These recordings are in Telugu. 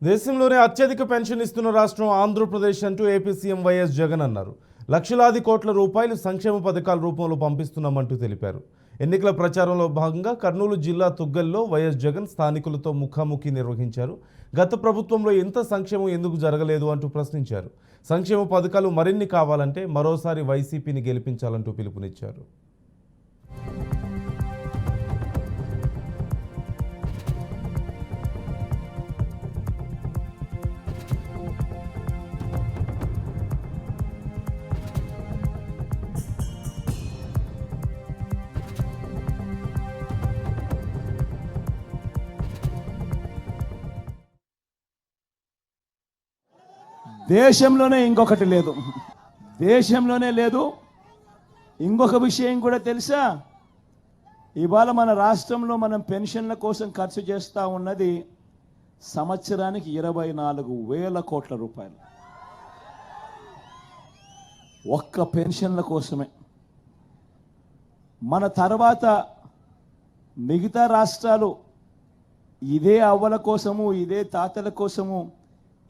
దేశంలోనే అత్యధిక పెన్షన్ ఇస్తున్న రాష్ట్రం ఆంధ్రప్రదేశ్ అంటూ ఏపీ సీఎం వైఎస్ జగన్ అన్నారు. లక్షలాది కోట్ల రూపాయలు సంక్షేమ పథకాల రూపంలో పంపిస్తున్నామంటూ తెలిపారు. ఎన్నికల ప్రచారంలో భాగంగా కర్నూలు జిల్లా తుగ్గల్లో వైఎస్ జగన్ స్థానికులతో ముఖాముఖి నిర్వహించారు. గత ప్రభుత్వంలో ఇంత సంక్షేమం ఎందుకు జరగలేదు అంటూ ప్రశ్నించారు. సంక్షేమ పథకాలు మరిన్ని కావాలంటే మరోసారి వైసీపీని గెలిపించాలంటూ పిలుపునిచ్చారు. దేశంలోనే ఇంకొకటి లేదు, దేశంలోనే లేదు. ఇంకొక విషయం కూడా తెలుసా, ఇవాళ మన రాష్ట్రంలో మనం పెన్షన్ల కోసం ఖర్చు చేస్తూ ఉన్నది సంవత్సరానికి 24,000 కోట్ల రూపాయలు ఒక్క పెన్షన్ల కోసమే. మన తర్వాత మిగతా రాష్ట్రాలు ఇదే అవ్వల కోసము, ఇదే తాతల కోసము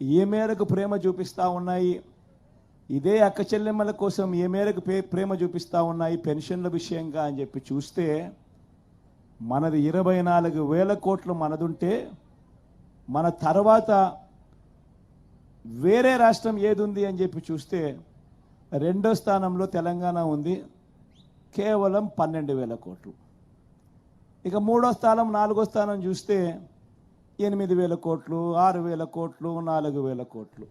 ఏ మేరకు ప్రేమ చూపిస్తూ ఉన్నాయి, ఇదే అక్క చెల్లెమ్మల కోసం ఏ మేరకు ప్రేమ చూపిస్తూ ఉన్నాయి పెన్షన్ల విషయంగా అని చెప్పి చూస్తే, మనది 24,000 కోట్లు మనదుంటే, మన తర్వాత వేరే రాష్ట్రం ఏది ఉంది అని చెప్పి చూస్తే రెండో స్థానంలో తెలంగాణ ఉంది, కేవలం 12,000 కోట్లు. ఇక మూడో స్థానం నాలుగో స్థానం చూస్తే 8,000 కోట్లు, 6,000 కోట్లు, 4,000 కోట్లు.